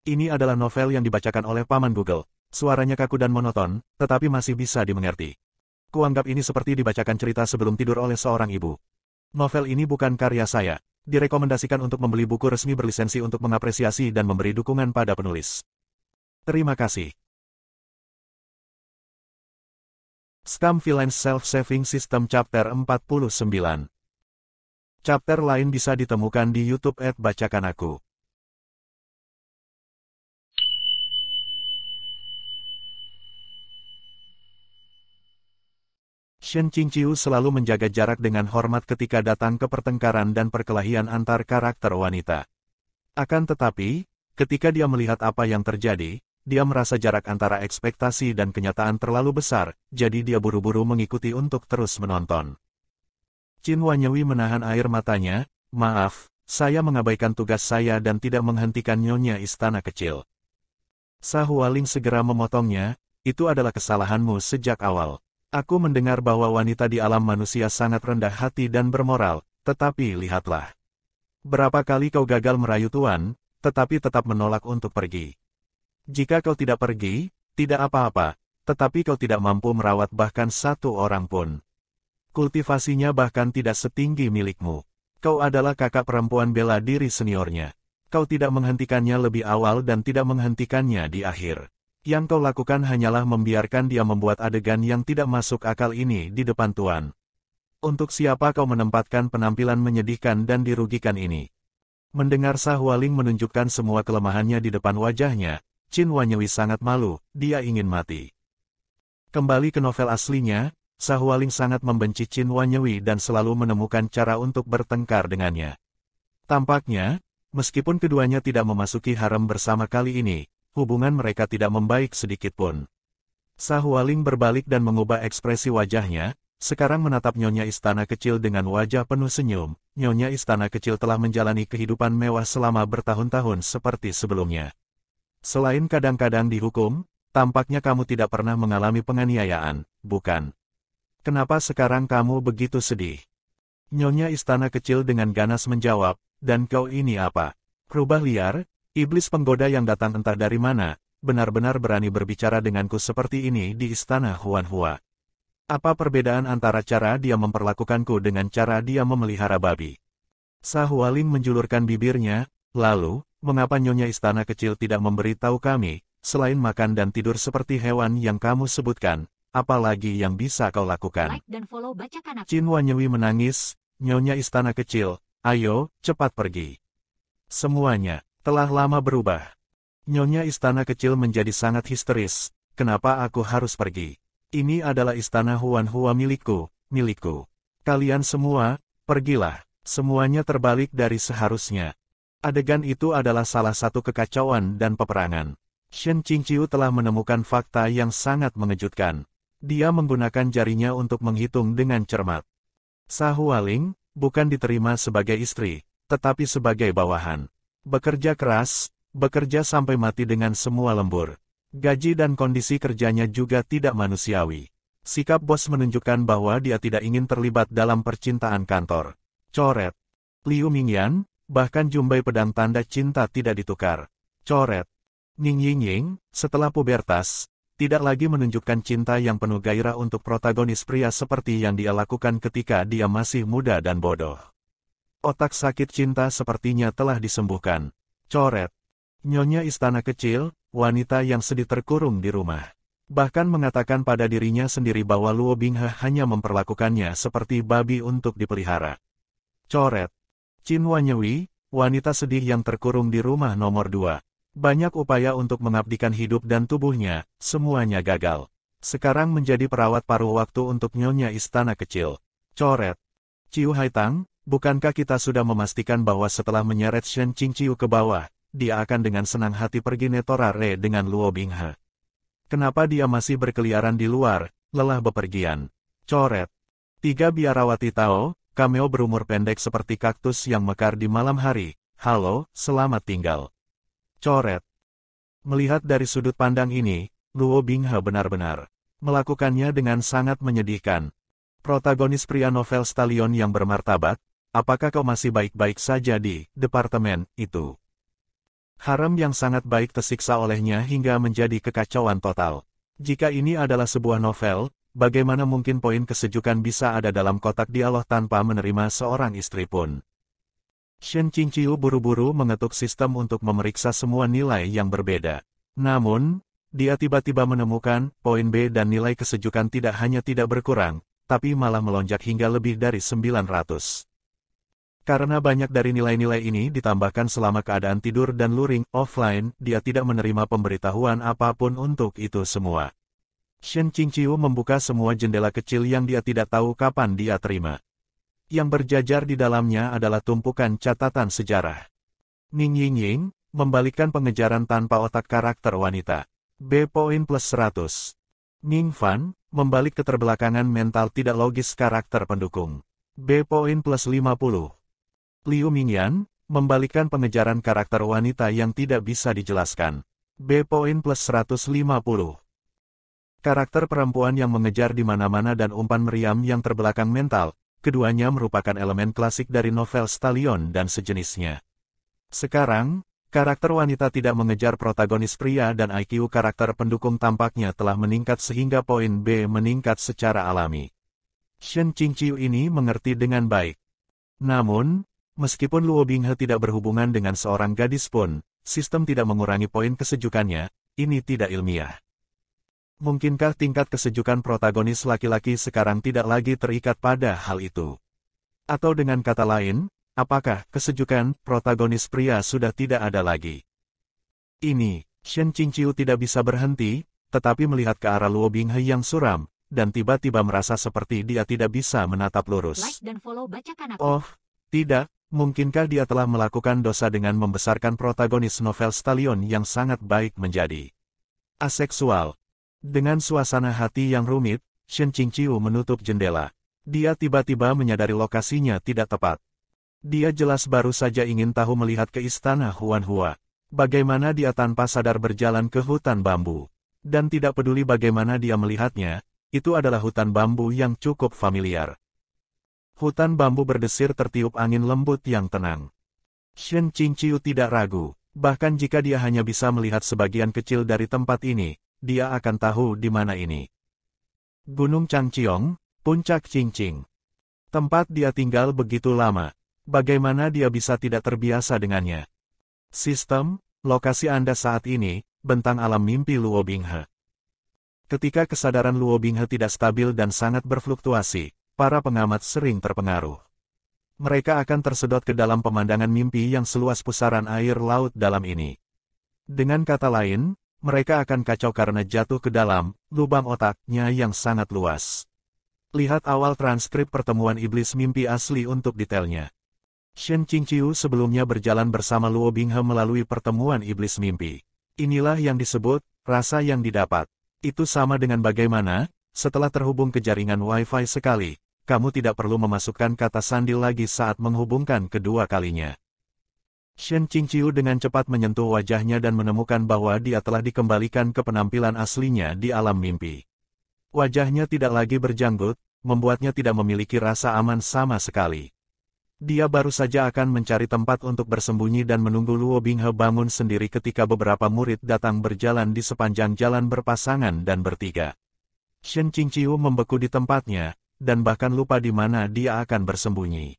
Ini adalah novel yang dibacakan oleh Paman Google. Suaranya kaku dan monoton, tetapi masih bisa dimengerti. Kuanggap ini seperti dibacakan cerita sebelum tidur oleh seorang ibu. Novel ini bukan karya saya. Direkomendasikan untuk membeli buku resmi berlisensi untuk mengapresiasi dan memberi dukungan pada penulis. Terima kasih. Scam Villains Self-Saving System Chapter 49. Chapter lain bisa ditemukan di YouTube @bacakan aku. Shen Qingqiu selalu menjaga jarak dengan hormat ketika datang ke pertengkaran dan perkelahian antar karakter wanita. Akan tetapi, ketika dia melihat apa yang terjadi, dia merasa jarak antara ekspektasi dan kenyataan terlalu besar, jadi dia buru-buru mengikuti untuk terus menonton. Qin Wanyewi menahan air matanya, "Maaf, saya mengabaikan tugas saya dan tidak menghentikan Nyonya Istana Kecil." Sa Hualing segera memotongnya, "Itu adalah kesalahanmu sejak awal. Aku mendengar bahwa wanita di alam manusia sangat rendah hati dan bermoral, tetapi lihatlah. Berapa kali kau gagal merayu Tuan, tetapi tetap menolak untuk pergi. Jika kau tidak pergi, tidak apa-apa, tetapi kau tidak mampu merawat bahkan satu orang pun. Kultivasinya bahkan tidak setinggi milikmu. Kau adalah kakak perempuan bela diri seniornya. Kau tidak menghentikannya lebih awal dan tidak menghentikannya di akhir. Yang kau lakukan hanyalah membiarkan dia membuat adegan yang tidak masuk akal ini di depan Tuan. Untuk siapa kau menempatkan penampilan menyedihkan dan dirugikan ini?" Mendengar Sa Hualing menunjukkan semua kelemahannya di depan wajahnya, Qin Wanyewi sangat malu, dia ingin mati. Kembali ke novel aslinya, Sa Hualing sangat membenci Qin Wanyewi dan selalu menemukan cara untuk bertengkar dengannya. Tampaknya, meskipun keduanya tidak memasuki harem bersama kali ini, hubungan mereka tidak membaik sedikitpun. Sa Hualing berbalik dan mengubah ekspresi wajahnya, sekarang menatap Nyonya Istana Kecil dengan wajah penuh senyum. Nyonya Istana Kecil telah menjalani kehidupan mewah selama bertahun-tahun seperti sebelumnya. Selain kadang-kadang dihukum, tampaknya kamu tidak pernah mengalami penganiayaan, bukan? Kenapa sekarang kamu begitu sedih? Nyonya Istana Kecil dengan ganas menjawab, "Dan kau ini apa? Rubah liar, iblis penggoda yang datang entah dari mana, benar-benar berani berbicara denganku seperti ini di Istana Huanhua. Apa perbedaan antara cara dia memperlakukanku dengan cara dia memelihara babi?" Sa Hualing menjulurkan bibirnya, "Lalu, mengapa Nyonya Istana Kecil tidak memberitahu kami, selain makan dan tidur seperti hewan yang kamu sebutkan, apalagi yang bisa kau lakukan?" Like dan follow Bacakan Aku. Qin Wanyewi menangis, "Nyonya Istana Kecil, ayo, cepat pergi. Semuanya telah lama berubah." Nyonya Istana Kecil menjadi sangat histeris, "Kenapa aku harus pergi? Ini adalah Istana Huanhua milikku, milikku. Kalian semua, pergilah." Semuanya terbalik dari seharusnya. Adegan itu adalah salah satu kekacauan dan peperangan. Shen Qingqiu telah menemukan fakta yang sangat mengejutkan. Dia menggunakan jarinya untuk menghitung dengan cermat. Sa Hualing bukan diterima sebagai istri, tetapi sebagai bawahan. Bekerja keras, bekerja sampai mati dengan semua lembur. Gaji dan kondisi kerjanya juga tidak manusiawi. Sikap bos menunjukkan bahwa dia tidak ingin terlibat dalam percintaan kantor. Coret. Liu Mingyan, bahkan jumbai pedang tanda cinta tidak ditukar. Coret. Ning Yingying, setelah pubertas, tidak lagi menunjukkan cinta yang penuh gairah untuk protagonis pria seperti yang dia lakukan ketika dia masih muda dan bodoh. Otak sakit cinta sepertinya telah disembuhkan. Coret. Nyonya Istana Kecil, wanita yang sedih terkurung di rumah. Bahkan mengatakan pada dirinya sendiri bahwa Luo Binghe hanya memperlakukannya seperti babi untuk dipelihara. Coret. Qin Wanyewi, wanita sedih yang terkurung di rumah nomor 2. Banyak upaya untuk mengabdikan hidup dan tubuhnya, semuanya gagal. Sekarang menjadi perawat paruh waktu untuk Nyonya Istana Kecil. Coret. Ciu Haitang, bukankah kita sudah memastikan bahwa setelah menyeret Shen Qingqiu ke bawah, dia akan dengan senang hati pergi netorare dengan Luo Binghe? Kenapa dia masih berkeliaran di luar, lelah bepergian? Coret. 3 biarawati Tao, cameo berumur pendek seperti kaktus yang mekar di malam hari. Halo, selamat tinggal. Coret. Melihat dari sudut pandang ini, Luo Binghe benar-benar melakukannya dengan sangat menyedihkan. Protagonis pria novel Stallion yang bermartabat, apakah kau masih baik-baik saja di departemen itu? Harem yang sangat baik tersiksa olehnya hingga menjadi kekacauan total. Jika ini adalah sebuah novel, bagaimana mungkin poin kesejukan bisa ada dalam kotak dialog tanpa menerima seorang istri pun? Shen Qingqiu buru-buru mengetuk sistem untuk memeriksa semua nilai yang berbeda. Namun, dia tiba-tiba menemukan poin B dan nilai kesejukan tidak hanya tidak berkurang, tapi malah melonjak hingga lebih dari 900. Karena banyak dari nilai-nilai ini ditambahkan selama keadaan tidur dan luring offline, dia tidak menerima pemberitahuan apapun untuk itu semua. Shen Qingqiu membuka semua jendela kecil yang dia tidak tahu kapan dia terima. Yang berjajar di dalamnya adalah tumpukan catatan sejarah. Ning Yingying, membalikkan pengejaran tanpa otak karakter wanita. B poin plus 100. Ning Fan, membalik keterbelakangan mental tidak logis karakter pendukung. B poin plus 50. Liu Mingyan, membalikkan pengejaran karakter wanita yang tidak bisa dijelaskan. B poin plus 150. Karakter perempuan yang mengejar di mana-mana dan umpan meriam yang terbelakang mental. Keduanya merupakan elemen klasik dari novel Stallion dan sejenisnya. Sekarang, karakter wanita tidak mengejar protagonis pria dan IQ karakter pendukung tampaknya telah meningkat sehingga poin B meningkat secara alami. Shen Qingqiu ini mengerti dengan baik. Namun, meskipun Luo Binghe tidak berhubungan dengan seorang gadis pun, sistem tidak mengurangi poin kesejukannya, ini tidak ilmiah. Mungkinkah tingkat kesejukan protagonis laki-laki sekarang tidak lagi terikat pada hal itu? Atau dengan kata lain, apakah kesejukan protagonis pria sudah tidak ada lagi? Ini, Shen Qingqiu tidak bisa berhenti, tetapi melihat ke arah Luo Binghe yang suram, dan tiba-tiba merasa seperti dia tidak bisa menatap lurus. Like dan follow bacakan aku. Oh, tidak, mungkinkah dia telah melakukan dosa dengan membesarkan protagonis novel Stallion yang sangat baik menjadi aseksual? Dengan suasana hati yang rumit, Shen Qingqiu menutup jendela. Dia tiba-tiba menyadari lokasinya tidak tepat. Dia jelas baru saja ingin tahu melihat ke istana Huanhua. Bagaimana dia tanpa sadar berjalan ke hutan bambu. Dan tidak peduli bagaimana dia melihatnya, itu adalah hutan bambu yang cukup familiar. Hutan bambu berdesir tertiup angin lembut yang tenang. Shen Qingqiu tidak ragu, bahkan jika dia hanya bisa melihat sebagian kecil dari tempat ini, dia akan tahu di mana ini. Gunung Changqiong, Puncak Qingqing. Tempat dia tinggal begitu lama. Bagaimana dia bisa tidak terbiasa dengannya? Sistem, lokasi Anda saat ini, bentang alam mimpi Luo Binghe. Ketika kesadaran Luo Binghe tidak stabil dan sangat berfluktuasi, para pengamat sering terpengaruh. Mereka akan tersedot ke dalam pemandangan mimpi yang seluas pusaran air laut dalam ini. Dengan kata lain, mereka akan kacau karena jatuh ke dalam lubang otaknya yang sangat luas. Lihat awal transkrip pertemuan iblis mimpi asli untuk detailnya. Shen Qingqiu sebelumnya berjalan bersama Luo Binghe melalui pertemuan iblis mimpi. Inilah yang disebut rasa yang didapat. Itu sama dengan bagaimana, setelah terhubung ke jaringan Wi-Fi sekali, kamu tidak perlu memasukkan kata sandi lagi saat menghubungkan kedua kalinya. Shen Qingqiu dengan cepat menyentuh wajahnya dan menemukan bahwa dia telah dikembalikan ke penampilan aslinya di alam mimpi. Wajahnya tidak lagi berjanggut, membuatnya tidak memiliki rasa aman sama sekali. Dia baru saja akan mencari tempat untuk bersembunyi dan menunggu Luo Binghe bangun sendiri ketika beberapa murid datang berjalan di sepanjang jalan berpasangan dan bertiga. Shen Qingqiu membeku di tempatnya, dan bahkan lupa di mana dia akan bersembunyi.